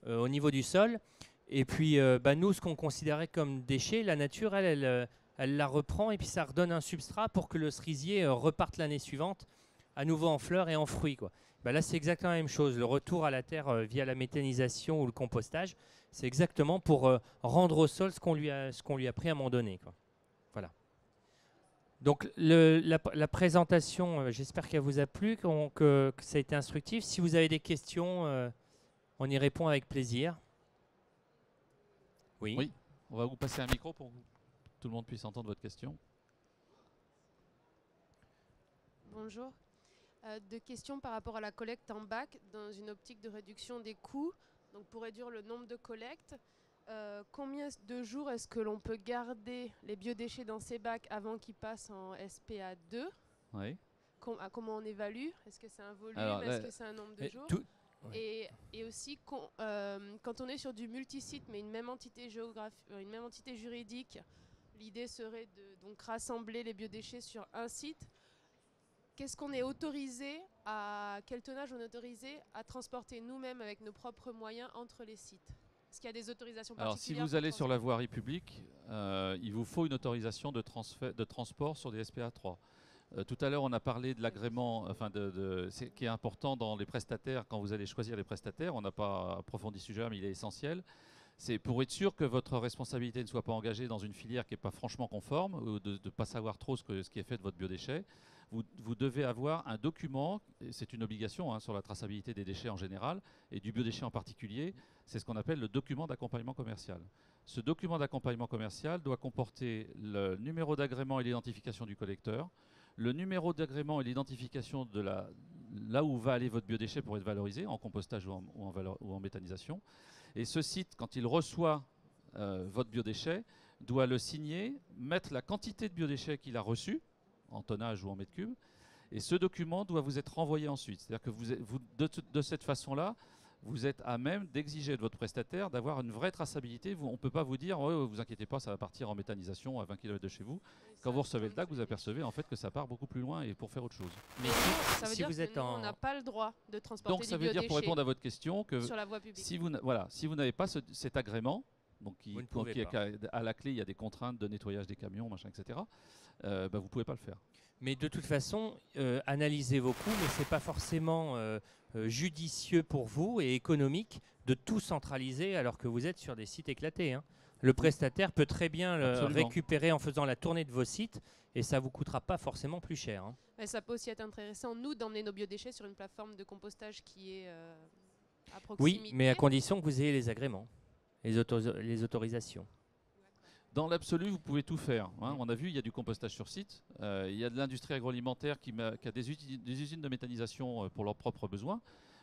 au niveau du sol. Et puis, nous, ce qu'on considérait comme déchets, la nature, elle elle la reprend et puis ça redonne un substrat pour que le cerisier reparte l'année suivante à nouveau en fleurs et en fruits, quoi. Bah là, c'est exactement la même chose. Le retour à la terre via la méthanisation ou le compostage, c'est exactement pour rendre au sol ce qu'on lui a pris à un moment donné, quoi. Voilà. Donc la présentation, j'espère qu'elle vous a plu, que ça a été instructif. Si vous avez des questions, on y répond avec plaisir. Oui. Oui, on va vous passer un micro pour que tout le monde puisse entendre votre question. Bonjour. Deux questions par rapport à la collecte en bac dans une optique de réduction des coûts. Donc pour réduire le nombre de collectes, combien de jours est-ce que l'on peut garder les biodéchets dans ces bacs avant qu'ils passent en SPA2? Oui. Comment on évalue? Est-ce que c'est un volume? Est-ce que c'est un nombre de jours? Ouais. Et aussi, quand on est sur du multisite, mais une même entité une même entité juridique, l'idée serait de donc rassembler les biodéchets sur un site. Qu'est-ce qu'on est autorisé quel tonnage on est autorisé à transporter nous-mêmes avec nos propres moyens entre les sites? Est-ce qu'il y a des autorisations particulières? Alors, si vous allez sur la voirie publique, il vous faut une autorisation de transport sur des SPA3. Tout à l'heure, on a parlé de l'agrément, qui est important dans les prestataires, quand vous allez choisir les prestataires. On n'a pas approfondi ce sujet, mais il est essentiel. C'est pour être sûr que votre responsabilité ne soit pas engagée dans une filière qui n'est pas franchement conforme, ou de ne pas savoir trop ce qui est fait de votre biodéchet. Vous devez avoir un document, c'est une obligation sur la traçabilité des déchets en général, et du biodéchet en particulier, c'est ce qu'on appelle le document d'accompagnement commercial. Ce document d'accompagnement commercial doit comporter le numéro d'agrément et l'identification du collecteur, le numéro d'agrément et l'identification de là où va aller votre biodéchet pour être valorisé, en compostage ou en méthanisation. Et ce site, quand il reçoit votre biodéchet, doit le signer, mettre la quantité de biodéchets qu'il a reçu, en tonnage ou en mètre cube, et ce document doit vous être renvoyé ensuite. C'est-à-dire que de cette façon-là, vous êtes à même d'exiger de votre prestataire d'avoir une vraie traçabilité. On ne peut pas vous dire oh, vous inquiétez pas, ça va partir en méthanisation à 20 km de chez vous. Quand vous recevez le DAC, vous apercevez en fait que ça part beaucoup plus loin et pour faire autre chose. Mais ça veut dire vous êtes on n'a pas le droit de transporter donc ça veut dire, pour répondre à votre question, que sur la voie publique. si vous n'avez pas cet agrément, donc à la clé il y a des contraintes de nettoyage des camions, machin, etc. Vous ne pouvez pas le faire. Mais de toute façon, analysez vos coûts, mais ce n'est pas forcément judicieux pour vous et économique de tout centraliser alors que vous êtes sur des sites éclatés, hein. Le prestataire peut très bien le récupérer en faisant la tournée de vos sites et ça ne vous coûtera pas forcément plus cher, hein. Mais ça peut aussi être intéressant, nous, d'emmener nos biodéchets sur une plateforme de compostage qui est à proximité. Oui, mais à condition que vous ayez les agréments, les autorisations. Dans l'absolu, vous pouvez tout faire, hein. On a vu, il y a du compostage sur site. Il y a de l'industrie agroalimentaire qui a des usines de méthanisation pour leurs propres besoins.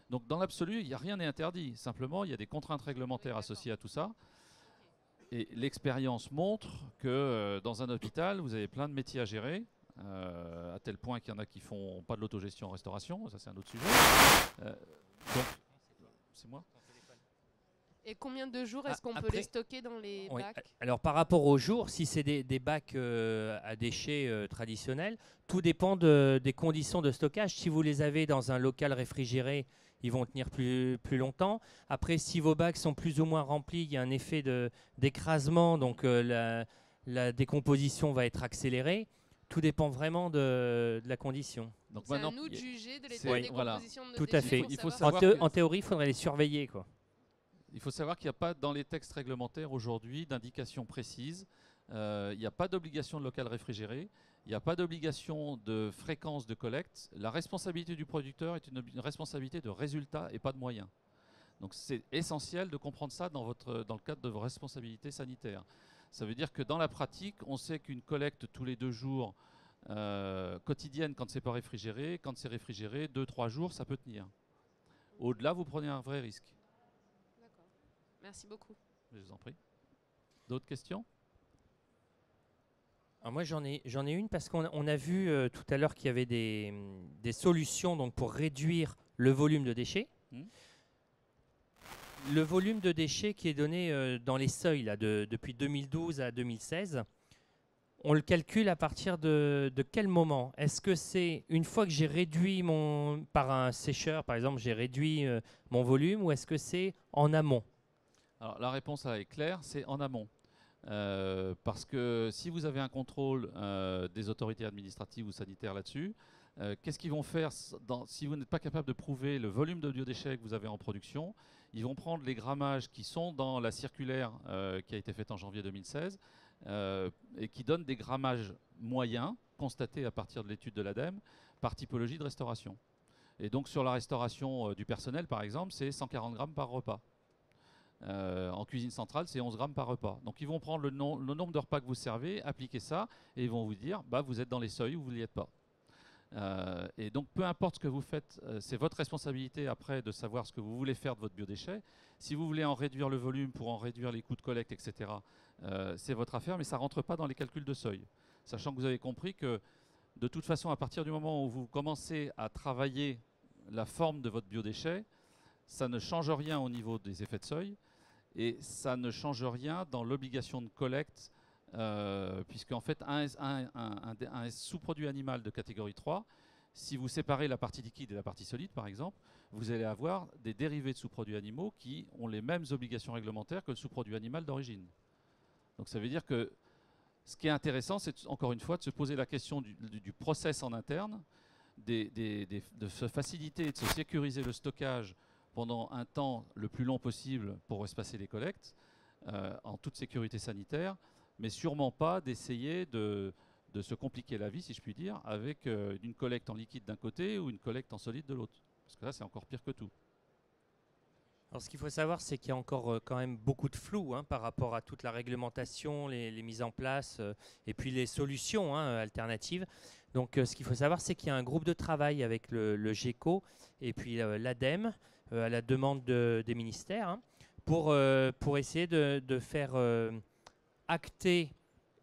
Donc dans l'absolu, rien n'est interdit. Simplement, il y a des contraintes réglementaires associées à tout ça. Et l'expérience montre que dans un hôpital, vous avez plein de métiers à gérer, à tel point qu'il y en a qui font pas de l'autogestion en restauration. Ça, c'est un autre sujet. Donc, c'est moi. Et combien de jours est-ce qu'on peut les stocker dans les bacs? Alors par rapport aux jours, si c'est des bacs à déchets traditionnels, tout dépend des conditions de stockage. Si vous les avez dans un local réfrigéré, ils vont tenir plus longtemps. Après, si vos bacs sont plus ou moins remplis, il y a un effet d'écrasement, donc la décomposition va être accélérée. Tout dépend vraiment de la condition. Donc c'est à nous de juger de l'état de décomposition de nos tout déchets. À fait. Il faut en théorie, il faudrait les surveiller, quoi. Il faut savoir qu'il n'y a pas dans les textes réglementaires aujourd'hui d'indications précises. Il n'y a pas d'obligation de local réfrigéré. Il n'y a pas d'obligation de fréquence de collecte. La responsabilité du producteur est une responsabilité de résultat et pas de moyens. Donc c'est essentiel de comprendre ça dans le cadre de vos responsabilités sanitaires. Ça veut dire que dans la pratique, on sait qu'une collecte tous les 2 jours quotidienne, quand ce n'est pas réfrigéré, quand c'est réfrigéré, 2-3 jours, ça peut tenir. Au-delà, vous prenez un vrai risque. D'accord. Merci beaucoup. Je vous en prie. D'autres questions? Alors moi, j'en ai une parce qu'on a vu tout à l'heure qu'il y avait des solutions donc, pour réduire le volume de déchets. Le volume de déchets qui est donné dans les seuils là, depuis 2012 à 2016, on le calcule à partir de quel moment? Est-ce que c'est une fois que j'ai réduit par un sécheur, par exemple, j'ai réduit mon volume, ou est-ce que c'est en amont? Alors la réponse là est claire, c'est en amont. Parce que si vous avez un contrôle des autorités administratives ou sanitaires là-dessus, qu'est-ce qu'ils vont faire si vous n'êtes pas capable de prouver le volume de biodéchets que vous avez en production? Ils vont prendre les grammages qui sont dans la circulaire qui a été faite en janvier 2016 et qui donne des grammages moyens constatés à partir de l'étude de l'ADEME par typologie de restauration. Et donc sur la restauration du personnel, par exemple, c'est 140 grammes par repas. En cuisine centrale, c'est 11 grammes par repas. Donc ils vont prendre le nombre de repas que vous servez, appliquer ça, et ils vont vous dire, bah, vous êtes dans les seuils ou vous n'y êtes pas. Et donc peu importe ce que vous faites, c'est votre responsabilité après de savoir ce que vous voulez faire de votre biodéchet. Si vous voulez en réduire le volume pour en réduire les coûts de collecte, etc., c'est votre affaire, mais ça ne rentre pas dans les calculs de seuil. Sachant que vous avez compris que de toute façon, à partir du moment où vous commencez à travailler la forme de votre biodéchet, ça ne change rien au niveau des effets de seuil et ça ne change rien dans l'obligation de collecte, puisque en fait, un sous-produit animal de catégorie 3, si vous séparez la partie liquide et la partie solide, par exemple, vous allez avoir des dérivés de sous-produits animaux qui ont les mêmes obligations réglementaires que le sous-produit animal d'origine. Donc ça veut dire que ce qui est intéressant, c'est encore une fois de se poser la question du process en interne, de se faciliter et de se sécuriser le stockage pendant un temps le plus long possible pour espacer les collectes, en toute sécurité sanitaire, mais sûrement pas d'essayer de se compliquer la vie, si je puis dire, avec une collecte en liquide d'un côté ou une collecte en solide de l'autre. Parce que là, c'est encore pire que tout. Alors, ce qu'il faut savoir, c'est qu'il y a encore quand même beaucoup de flou par rapport à toute la réglementation, les mises en place et puis les solutions alternatives. Donc, ce qu'il faut savoir, c'est qu'il y a un groupe de travail avec le GECO et puis l'ADEME à la demande des ministères pour essayer de faire acter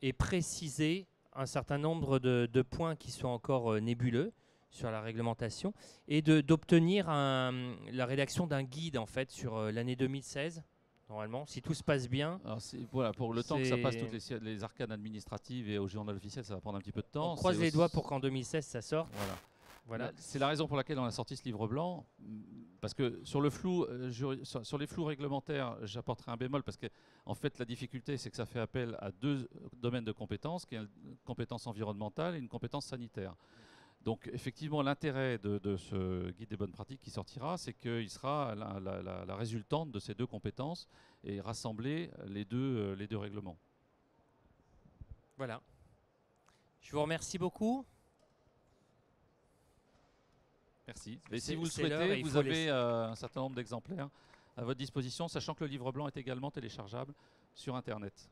et préciser un certain nombre de points qui sont encore nébuleux sur la réglementation et d'obtenir la rédaction d'un guide en fait sur l'année 2016 normalement si tout se passe bien. Alors voilà, pour le temps que ça passe toutes les arcanes administratives et au journal officiel, ça va prendre un petit peu de temps. On croise les doigts pour qu'en 2016 ça sorte. Voilà. C'est la raison pour laquelle on a sorti ce livre blanc, parce que sur le flou, sur les flous réglementaires, j'apporterai un bémol, parce que en fait la difficulté c'est que ça fait appel à deux domaines de compétences, qui est une compétence environnementale et une compétence sanitaire. Donc effectivement, l'intérêt de ce guide des bonnes pratiques qui sortira, c'est qu'il sera la résultante de ces deux compétences et rassembler les deux règlements. Voilà. Je vous remercie beaucoup. Merci. Et si vous le souhaitez, vous avez un certain nombre d'exemplaires à votre disposition, sachant que le livre blanc est également téléchargeable sur Internet.